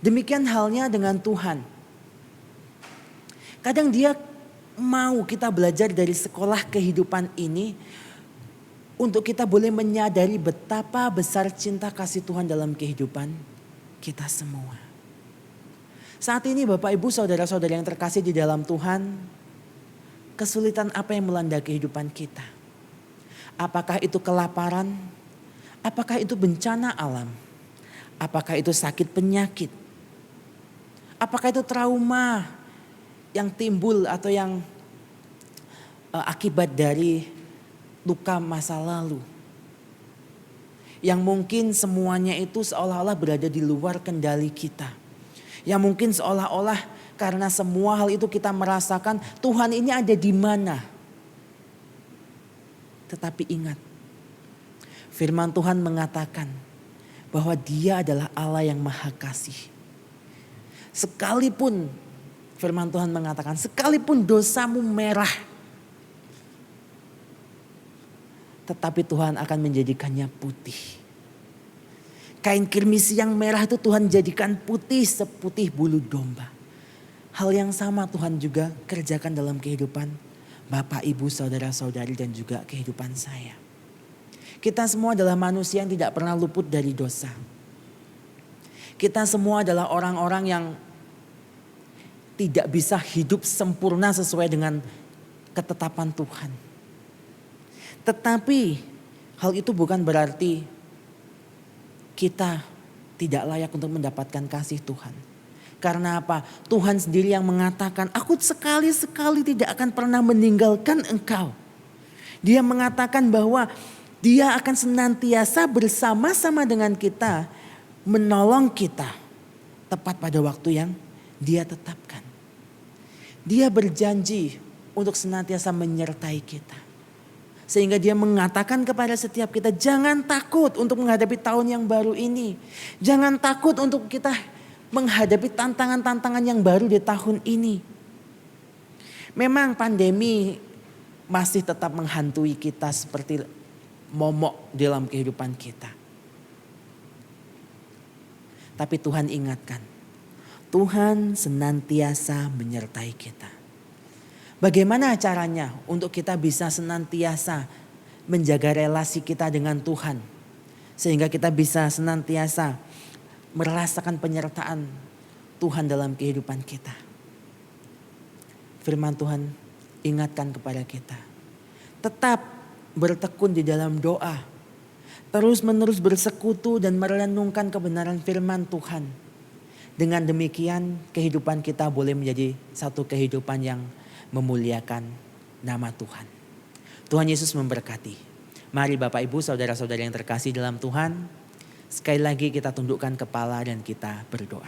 Demikian halnya dengan Tuhan. Kadang Dia mau kita belajar dari sekolah kehidupan ini. Untuk kita boleh menyadari betapa besar cinta kasih Tuhan dalam kehidupan kita semua. Saat ini Bapak Ibu saudara-saudara yang terkasih di dalam Tuhan, kesulitan apa yang melanda kehidupan kita? Apakah itu kelaparan? Apakah itu bencana alam? Apakah itu sakit penyakit? Apakah itu trauma yang timbul atau yang akibat dari luka masa lalu? Yang mungkin semuanya itu seolah-olah berada di luar kendali kita. Yang mungkin seolah-olah karena semua hal itu kita merasakan Tuhan ini ada di mana. Tetapi ingat, firman Tuhan mengatakan bahwa Dia adalah Allah yang Maha Kasih. Sekalipun firman Tuhan mengatakan, sekalipun dosamu merah, tetapi Tuhan akan menjadikannya putih. Kain kirmisi yang merah itu Tuhan jadikan putih seputih bulu domba. Hal yang sama Tuhan juga kerjakan dalam kehidupan Bapak, Ibu, Saudara-saudari dan juga kehidupan saya. Kita semua adalah manusia yang tidak pernah luput dari dosa. Kita semua adalah orang-orang yang tidak bisa hidup sempurna sesuai dengan ketetapan Tuhan. Tetapi hal itu bukan berarti kita tidak layak untuk mendapatkan kasih Tuhan. Karena apa? Tuhan sendiri yang mengatakan, aku sekali-sekali tidak akan pernah meninggalkan engkau. Dia mengatakan bahwa Dia akan senantiasa bersama-sama dengan kita, menolong kita tepat pada waktu yang Dia tetapkan. Dia berjanji untuk senantiasa menyertai kita. Sehingga Dia mengatakan kepada setiap kita, jangan takut untuk menghadapi tahun yang baru ini. Jangan takut untuk kita menghadapi tantangan-tantangan yang baru di tahun ini. Memang pandemi masih tetap menghantui kita seperti momok dalam kehidupan kita. Tapi Tuhan ingatkan, Tuhan senantiasa menyertai kita. Bagaimana caranya untuk kita bisa senantiasa menjaga relasi kita dengan Tuhan. Sehingga kita bisa senantiasa merasakan penyertaan Tuhan dalam kehidupan kita. Firman Tuhan ingatkan kepada kita. Tetap bertekun di dalam doa. Terus menerus bersekutu dan merenungkan kebenaran firman Tuhan. Dengan demikian kehidupan kita boleh menjadi satu kehidupan yang memuliakan nama Tuhan. Tuhan Yesus memberkati. Mari Bapak Ibu saudara-saudara yang terkasih dalam Tuhan. Sekali lagi kita tundukkan kepala dan kita berdoa.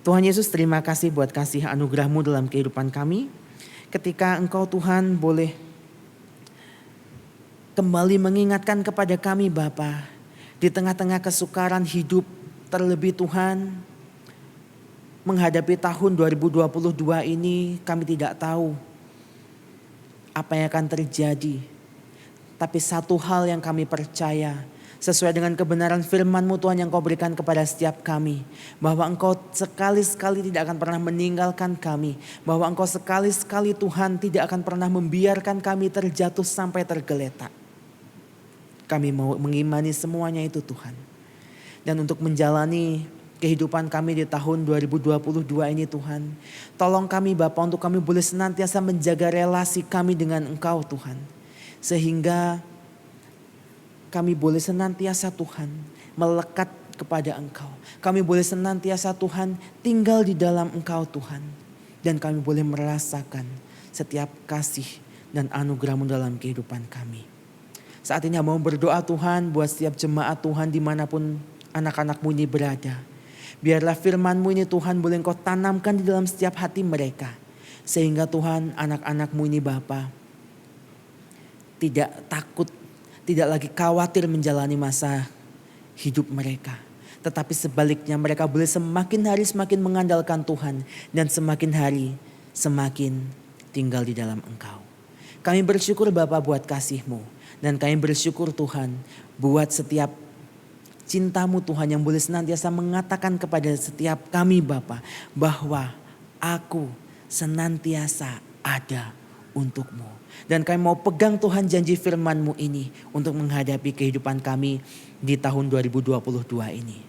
Tuhan Yesus, terima kasih buat kasih anugerah-Mu dalam kehidupan kami. Ketika Engkau Tuhan boleh kembali mengingatkan kepada kami Bapa. Di tengah-tengah kesukaran hidup terlebih Tuhan. Menghadapi tahun 2022 ini kami tidak tahu apa yang akan terjadi. Tapi satu hal yang kami percaya sesuai dengan kebenaran firman-Mu Tuhan yang Kau berikan kepada setiap kami. Bahwa Engkau sekali-sekali tidak akan pernah meninggalkan kami. Bahwa Engkau sekali-sekali Tuhan tidak akan pernah membiarkan kami terjatuh sampai tergeletak. Kami mau mengimani semuanya itu Tuhan. Dan untuk menjalani kehidupan kami di tahun 2022 ini Tuhan. Tolong kami Bapa untuk kami boleh senantiasa menjaga relasi kami dengan Engkau Tuhan. Sehingga kami boleh senantiasa Tuhan melekat kepada Engkau. Kami boleh senantiasa Tuhan tinggal di dalam Engkau Tuhan. Dan kami boleh merasakan setiap kasih dan anugerah-Mu dalam kehidupan kami. Saat ini mau berdoa Tuhan buat setiap jemaat Tuhan dimanapun anak-anak-Mu ini berada. Biarlah firman-Mu ini Tuhan boleh Engkau tanamkan di dalam setiap hati mereka. Sehingga Tuhan anak-anak-Mu ini Bapa tidak takut, tidak lagi khawatir menjalani masa hidup mereka. Tetapi sebaliknya mereka boleh semakin hari semakin mengandalkan Tuhan. Dan semakin hari semakin tinggal di dalam Engkau. Kami bersyukur Bapa buat kasih-Mu. Dan kami bersyukur Tuhan buat setiap cinta-Mu Tuhan yang boleh senantiasa mengatakan kepada setiap kami Bapa bahwa aku senantiasa ada untuk-Mu. Dan kami mau pegang Tuhan janji firman-Mu ini untuk menghadapi kehidupan kami di tahun 2022 ini.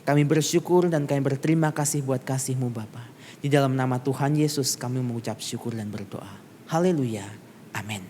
Kami bersyukur dan kami berterima kasih buat kasih-Mu Bapa. Di dalam nama Tuhan Yesus kami mengucap syukur dan berdoa. Haleluya. Amin.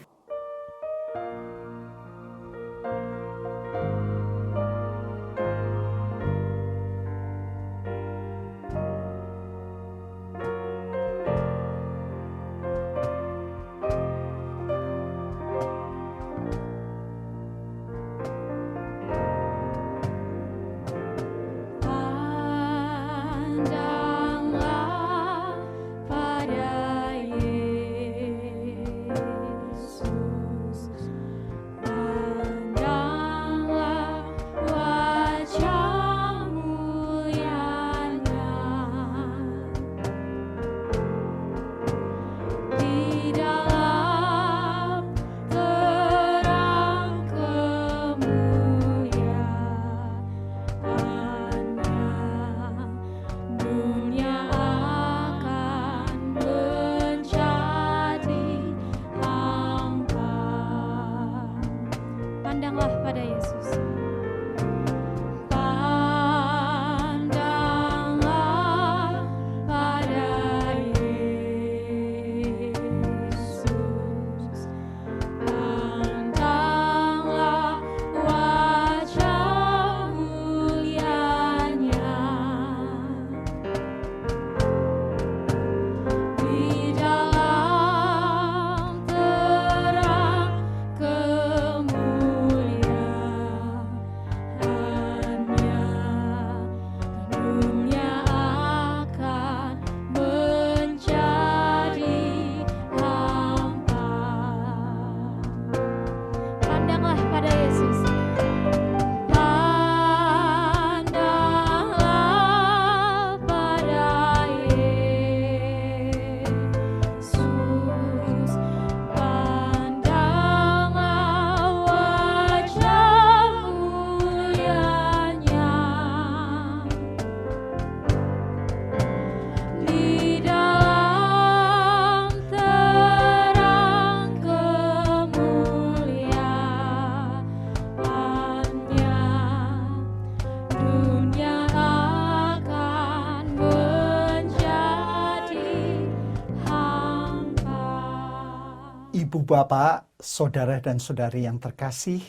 Ibu bapak, saudara dan saudari yang terkasih,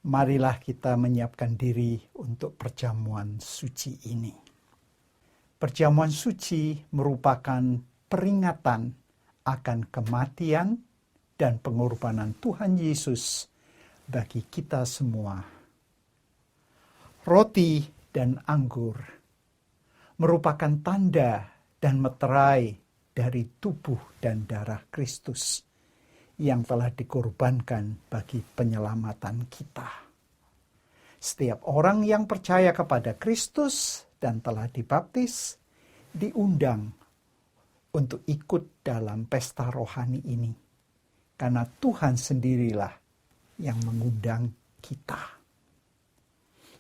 marilah kita menyiapkan diri untuk perjamuan suci ini. Perjamuan suci merupakan peringatan akan kematian dan pengorbanan Tuhan Yesus bagi kita semua. Roti dan anggur merupakan tanda dan meterai dari tubuh dan darah Kristus yang telah dikorbankan bagi penyelamatan kita. Setiap orang yang percaya kepada Kristus dan telah dibaptis diundang untuk ikut dalam pesta rohani ini, karena Tuhan sendirilah yang mengundang kita.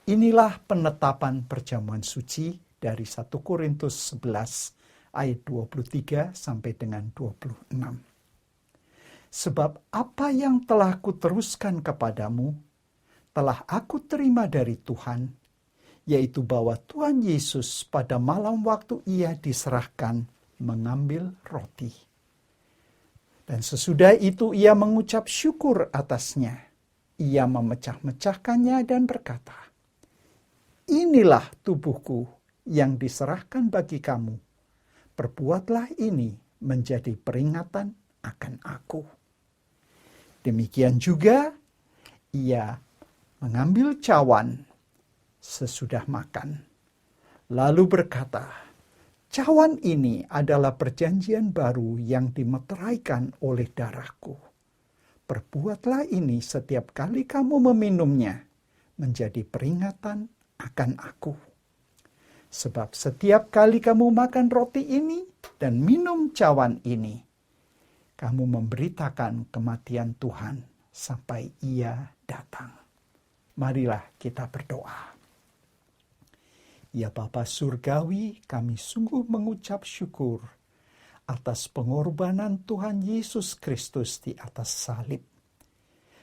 Inilah penetapan perjamuan suci dari 1 Korintus 11 ayat 23 sampai dengan 26. Sebab apa yang telah kuteruskan kepadamu, telah aku terima dari Tuhan, yaitu bahwa Tuhan Yesus pada malam waktu ia diserahkan mengambil roti. Dan sesudah itu ia mengucap syukur atasnya. Ia memecah-mecahkannya dan berkata, "Inilah tubuhku yang diserahkan bagi kamu. Perbuatlah ini menjadi peringatan akan aku." Demikian juga ia mengambil cawan sesudah makan, lalu berkata, "Cawan ini adalah perjanjian baru yang dimeteraikan oleh darahku. Perbuatlah ini setiap kali kamu meminumnya menjadi peringatan akan aku. Sebab setiap kali kamu makan roti ini dan minum cawan ini, kamu memberitakan kematian Tuhan sampai ia datang." Marilah kita berdoa. Ya Bapa Surgawi, kami sungguh mengucap syukur atas pengorbanan Tuhan Yesus Kristus di atas salib.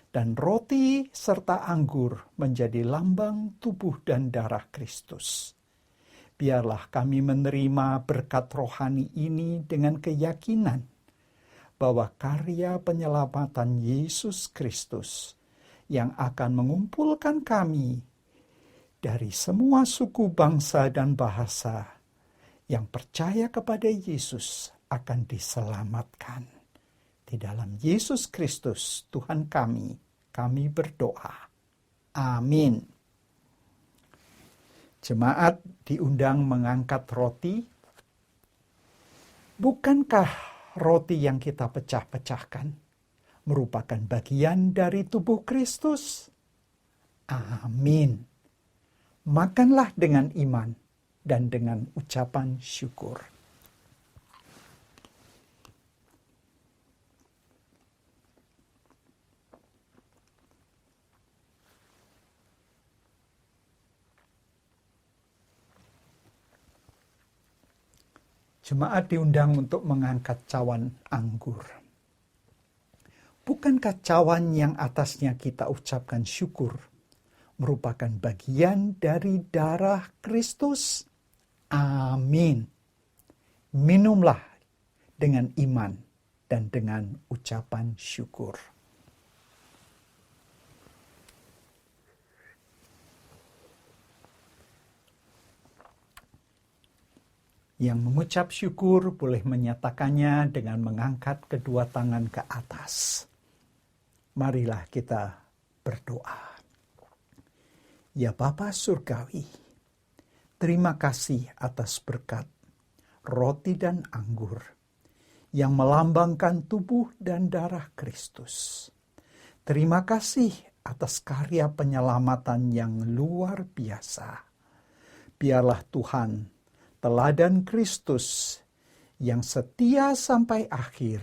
Dan roti serta anggur menjadi lambang tubuh dan darah Kristus. Biarlah kami menerima berkat rohani ini dengan keyakinan bahwa karya penyelamatan Yesus Kristus yang akan mengumpulkan kami dari semua suku, bangsa, dan bahasa yang percaya kepada Yesus akan diselamatkan. Di dalam Yesus Kristus Tuhan kami berdoa. Amin. Jemaat diundang mengangkat roti. Bukankah roti yang kita pecah-pecahkan merupakan bagian dari tubuh Kristus? Amin. Makanlah dengan iman dan dengan ucapan syukur. Jemaat diundang untuk mengangkat cawan anggur. Bukankah cawan yang atasnya kita ucapkan syukur merupakan bagian dari darah Kristus? Amin. Minumlah dengan iman dan dengan ucapan syukur. Yang mengucap syukur boleh menyatakannya dengan mengangkat kedua tangan ke atas. Marilah kita berdoa. Ya Bapa Surgawi, terima kasih atas berkat roti dan anggur yang melambangkan tubuh dan darah Kristus. Terima kasih atas karya penyelamatan yang luar biasa. Biarlah Tuhan, teladan Kristus yang setia sampai akhir,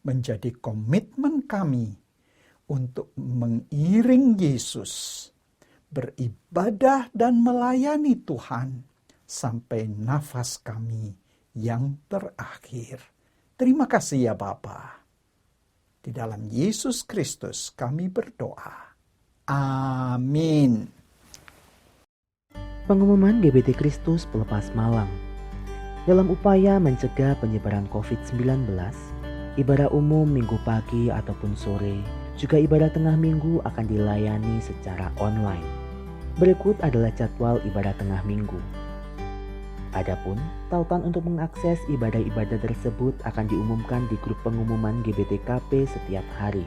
menjadi komitmen kami untuk mengiring Yesus, beribadah dan melayani Tuhan sampai nafas kami yang terakhir. Terima kasih ya Bapa. Di dalam Yesus Kristus kami berdoa. Amin. Pengumuman GBT Kristus Pelepas Malam. Dalam upaya mencegah penyebaran COVID-19, Ibadah umum minggu pagi ataupun sore, juga ibadah tengah minggu akan dilayani secara online. Berikut adalah jadwal ibadah tengah minggu. Adapun tautan untuk mengakses ibadah-ibadah tersebut akan diumumkan di grup pengumuman GBTKP setiap hari.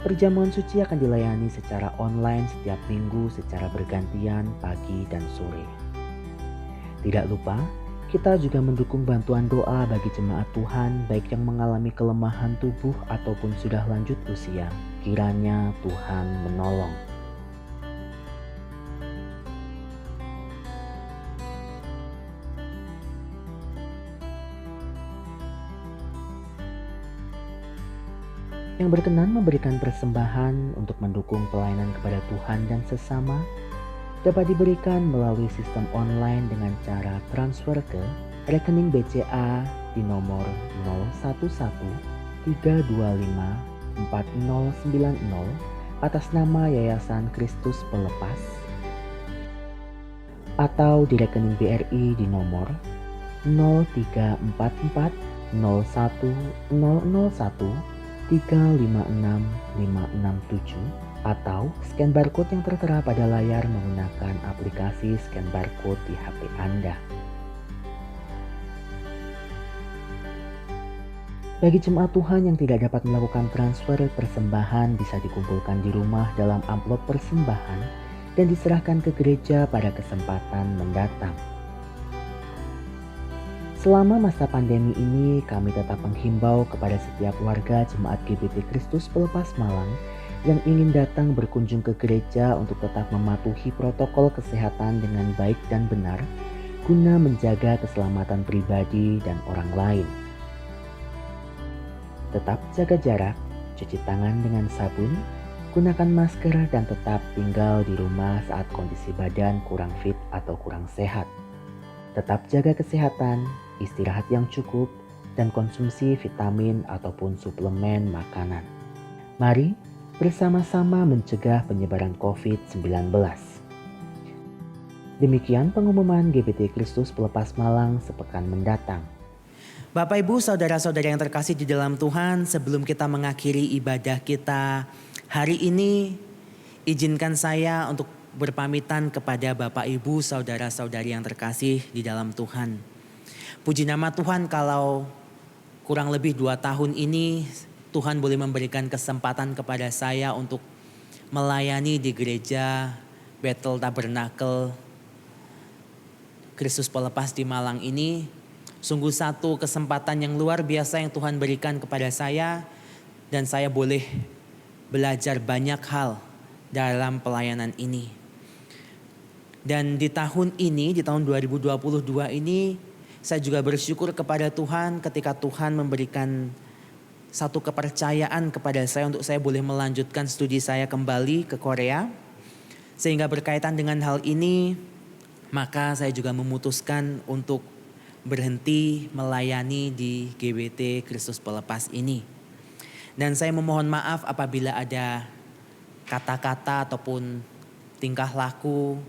Perjamuan suci akan dilayani secara online setiap minggu secara bergantian pagi dan sore. Tidak lupa, kita juga mendukung bantuan doa bagi jemaat Tuhan baik yang mengalami kelemahan tubuh ataupun sudah lanjut usia. Kiranya Tuhan menolong. Yang berkenan memberikan persembahan untuk mendukung pelayanan kepada Tuhan dan sesama dapat diberikan melalui sistem online dengan cara transfer ke rekening BCA di nomor 0113254090 atas nama Yayasan Kristus Pelepas, atau di rekening BRI di nomor 03440100156567 atau scan barcode yang tertera pada layar menggunakan aplikasi scan barcode di HP Anda. Bagi jemaat Tuhan yang tidak dapat melakukan transfer, persembahan bisa dikumpulkan di rumah dalam amplop persembahan dan diserahkan ke gereja pada kesempatan mendatang. Selama masa pandemi ini, kami tetap menghimbau kepada setiap warga jemaat GBT Kristus Pelepas Malang yang ingin datang berkunjung ke gereja untuk tetap mematuhi protokol kesehatan dengan baik dan benar, guna menjaga keselamatan pribadi dan orang lain. Tetap jaga jarak, cuci tangan dengan sabun, gunakan masker dan tetap tinggal di rumah saat kondisi badan kurang fit atau kurang sehat. Tetap jaga kesehatan, istirahat yang cukup, dan konsumsi vitamin ataupun suplemen makanan. Mari bersama-sama mencegah penyebaran COVID-19. Demikian pengumuman GBT Kristus Pelepas Malang sepekan mendatang. Bapak Ibu, saudara-saudara yang terkasih di dalam Tuhan, sebelum kita mengakhiri ibadah kita hari ini, izinkan saya untuk berpamitan kepada Bapak Ibu, saudara-saudari yang terkasih di dalam Tuhan. Puji nama Tuhan, kalau kurang lebih 2 tahun ini Tuhan boleh memberikan kesempatan kepada saya untuk melayani di gereja Bethel Tabernakel Kristus Pelepas di Malang ini. Sungguh satu kesempatan yang luar biasa yang Tuhan berikan kepada saya, dan saya boleh belajar banyak hal dalam pelayanan ini. Dan di tahun ini, di tahun 2022 ini, saya juga bersyukur kepada Tuhan ketika Tuhan memberikan satu kepercayaan kepada saya untuk saya boleh melanjutkan studi saya kembali ke Korea. Sehingga berkaitan dengan hal ini, maka saya juga memutuskan untuk berhenti melayani di GBT Kristus Pelepas ini. Dan saya memohon maaf apabila ada kata-kata ataupun tingkah laku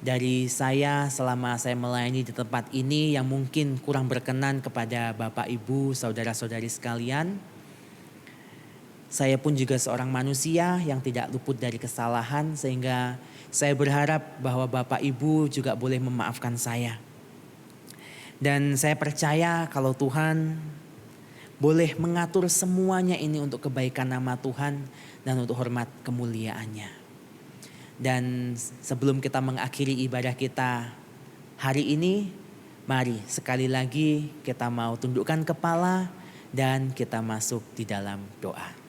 dari saya selama saya melayani di tempat ini yang mungkin kurang berkenan kepada Bapak Ibu, saudara-saudari sekalian. Saya pun juga seorang manusia yang tidak luput dari kesalahan, sehingga saya berharap bahwa Bapak Ibu juga boleh memaafkan saya. Dan saya percaya kalau Tuhan boleh mengatur semuanya ini untuk kebaikan nama Tuhan dan untuk hormat kemuliaannya. Dan sebelum kita mengakhiri ibadah kita hari ini, mari sekali lagi kita mau tundukkan kepala dan kita masuk di dalam doa.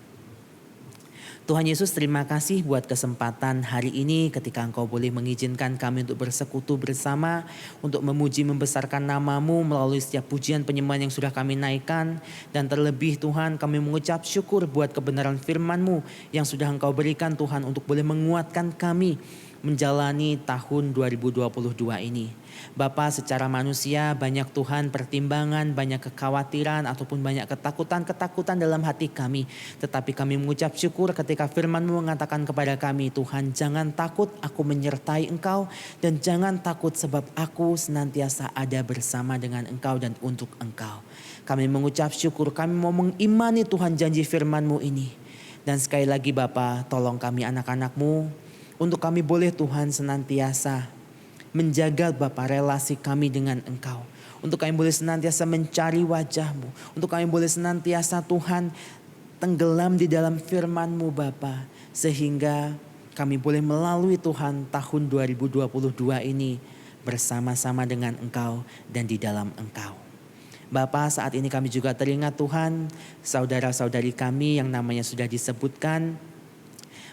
Tuhan Yesus, terima kasih buat kesempatan hari ini ketika Engkau boleh mengizinkan kami untuk bersekutu bersama, untuk memuji membesarkan nama-Mu melalui setiap pujian penyembahan yang sudah kami naikkan. Dan terlebih Tuhan, kami mengucap syukur buat kebenaran firman-Mu yang sudah Engkau berikan Tuhan, untuk boleh menguatkan kami menjalani tahun 2022 ini. Bapa, secara manusia banyak Tuhan pertimbangan, banyak kekhawatiran ataupun banyak ketakutan dalam hati kami. Tetapi kami mengucap syukur ketika firman-Mu mengatakan kepada kami, Tuhan, jangan takut, aku menyertai Engkau, dan jangan takut sebab aku senantiasa ada bersama dengan Engkau dan untuk Engkau. Kami mengucap syukur, kami mau mengimani Tuhan janji firman-Mu ini. Dan sekali lagi Bapa, tolong kami anak-anak-Mu untuk kami boleh Tuhan senantiasa menjaga Bapa relasi kami dengan Engkau. Untuk kami boleh senantiasa mencari wajah-Mu. Untuk kami boleh senantiasa Tuhan tenggelam di dalam firman-Mu Bapa. Sehingga kami boleh melalui Tuhan tahun 2022 ini bersama-sama dengan Engkau dan di dalam Engkau. Bapa, saat ini kami juga teringat Tuhan, saudara-saudari kami yang namanya sudah disebutkan,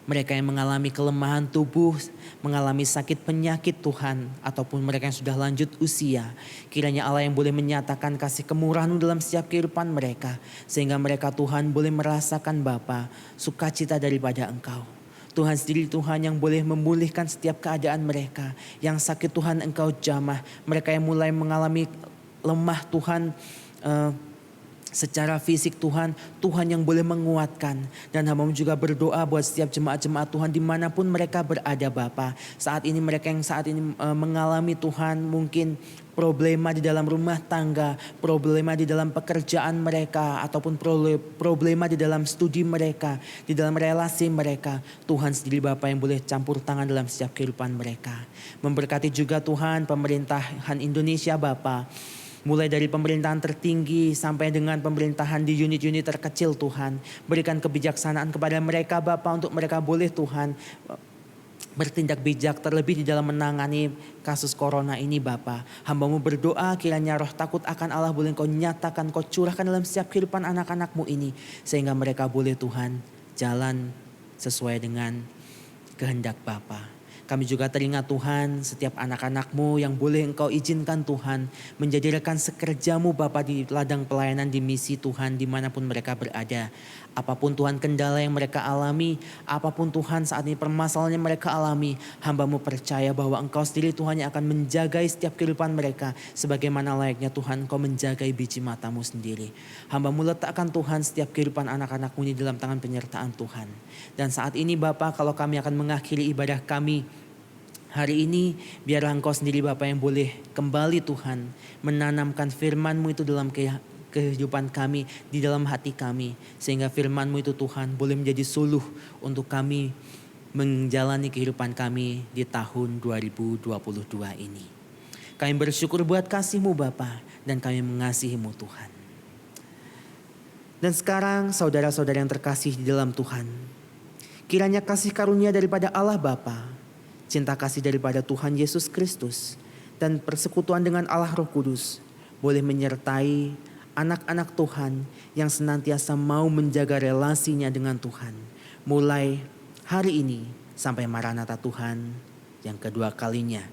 mereka yang mengalami kelemahan tubuh, mengalami sakit penyakit Tuhan, ataupun mereka yang sudah lanjut usia. Kiranya Allah yang boleh menyatakan kasih kemurahan dalam setiap kehidupan mereka. Sehingga mereka Tuhan boleh merasakan Bapa sukacita daripada Engkau. Tuhan sendiri Tuhan yang boleh memulihkan setiap keadaan mereka. Yang sakit Tuhan Engkau jamah. Mereka yang mulai mengalami lemah Tuhan, secara fisik Tuhan yang boleh menguatkan. Dan hamba juga berdoa buat setiap jemaat-jemaat Tuhan dimanapun mereka berada Bapa. Saat ini mereka yang saat ini mengalami Tuhan mungkin problema di dalam rumah tangga, problema di dalam pekerjaan mereka, ataupun problema di dalam studi mereka, di dalam relasi mereka. Tuhan sendiri Bapa yang boleh campur tangan dalam setiap kehidupan mereka. Memberkati juga Tuhan pemerintahan Indonesia Bapa. Mulai dari pemerintahan tertinggi sampai dengan pemerintahan di unit-unit terkecil Tuhan. Berikan kebijaksanaan kepada mereka Bapa untuk mereka boleh Tuhan bertindak bijak terlebih di dalam menangani kasus corona ini Bapa. Hamba-Mu berdoa kiranya roh takut akan Allah boleh Engkau nyatakan, Kau curahkan dalam setiap kehidupan anak-anak-Mu ini. Sehingga mereka boleh Tuhan jalan sesuai dengan kehendak Bapa. Kami juga teringat Tuhan setiap anak-anak-Mu yang boleh Engkau izinkan Tuhan menjadi rekan sekerja-Mu Bapa di ladang pelayanan di misi Tuhan dimanapun mereka berada. Apapun Tuhan kendala yang mereka alami, apapun Tuhan saat ini permasalahan yang mereka alami, hamba-Mu percaya bahwa Engkau sendiri Tuhan yang akan menjagai setiap kehidupan mereka. Sebagaimana layaknya Tuhan Engkau menjagai biji mata-Mu sendiri. Hamba-Mu letakkan Tuhan setiap kehidupan anak-anak-Mu ini dalam tangan penyertaan Tuhan. Dan saat ini Bapa, kalau kami akan mengakhiri ibadah kami hari ini, biarlah Engkau sendiri Bapa yang boleh kembali Tuhan menanamkan firman-Mu itu dalam kehidupan kami, di dalam hati kami. Sehingga firman-Mu itu Tuhan boleh menjadi suluh untuk kami menjalani kehidupan kami di tahun 2022 ini. Kami bersyukur buat kasih-Mu Bapa dan kami mengasihi-Mu Tuhan. Dan sekarang saudara-saudara yang terkasih di dalam Tuhan, kiranya kasih karunia daripada Allah Bapa, cinta kasih daripada Tuhan Yesus Kristus, dan persekutuan dengan Allah Roh Kudus boleh menyertai anak-anak Tuhan yang senantiasa mau menjaga relasinya dengan Tuhan. Mulai hari ini sampai Maranatha Tuhan yang kedua kalinya.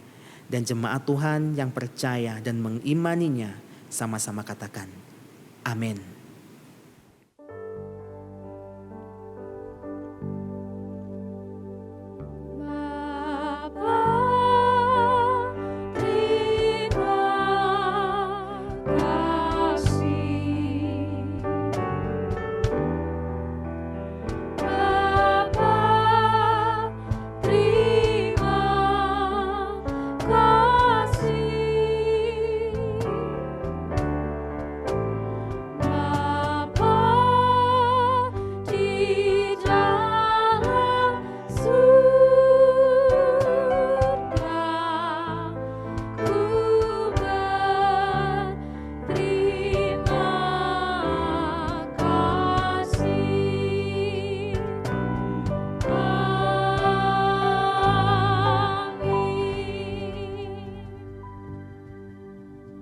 Dan jemaat Tuhan yang percaya dan mengimaninya sama-sama katakan, amin.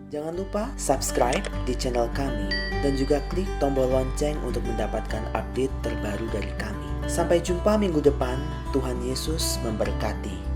Jangan lupa subscribe di channel kami dan juga klik tombol lonceng untuk mendapatkan update terbaru dari kami. Sampai jumpa minggu depan, Tuhan Yesus memberkati.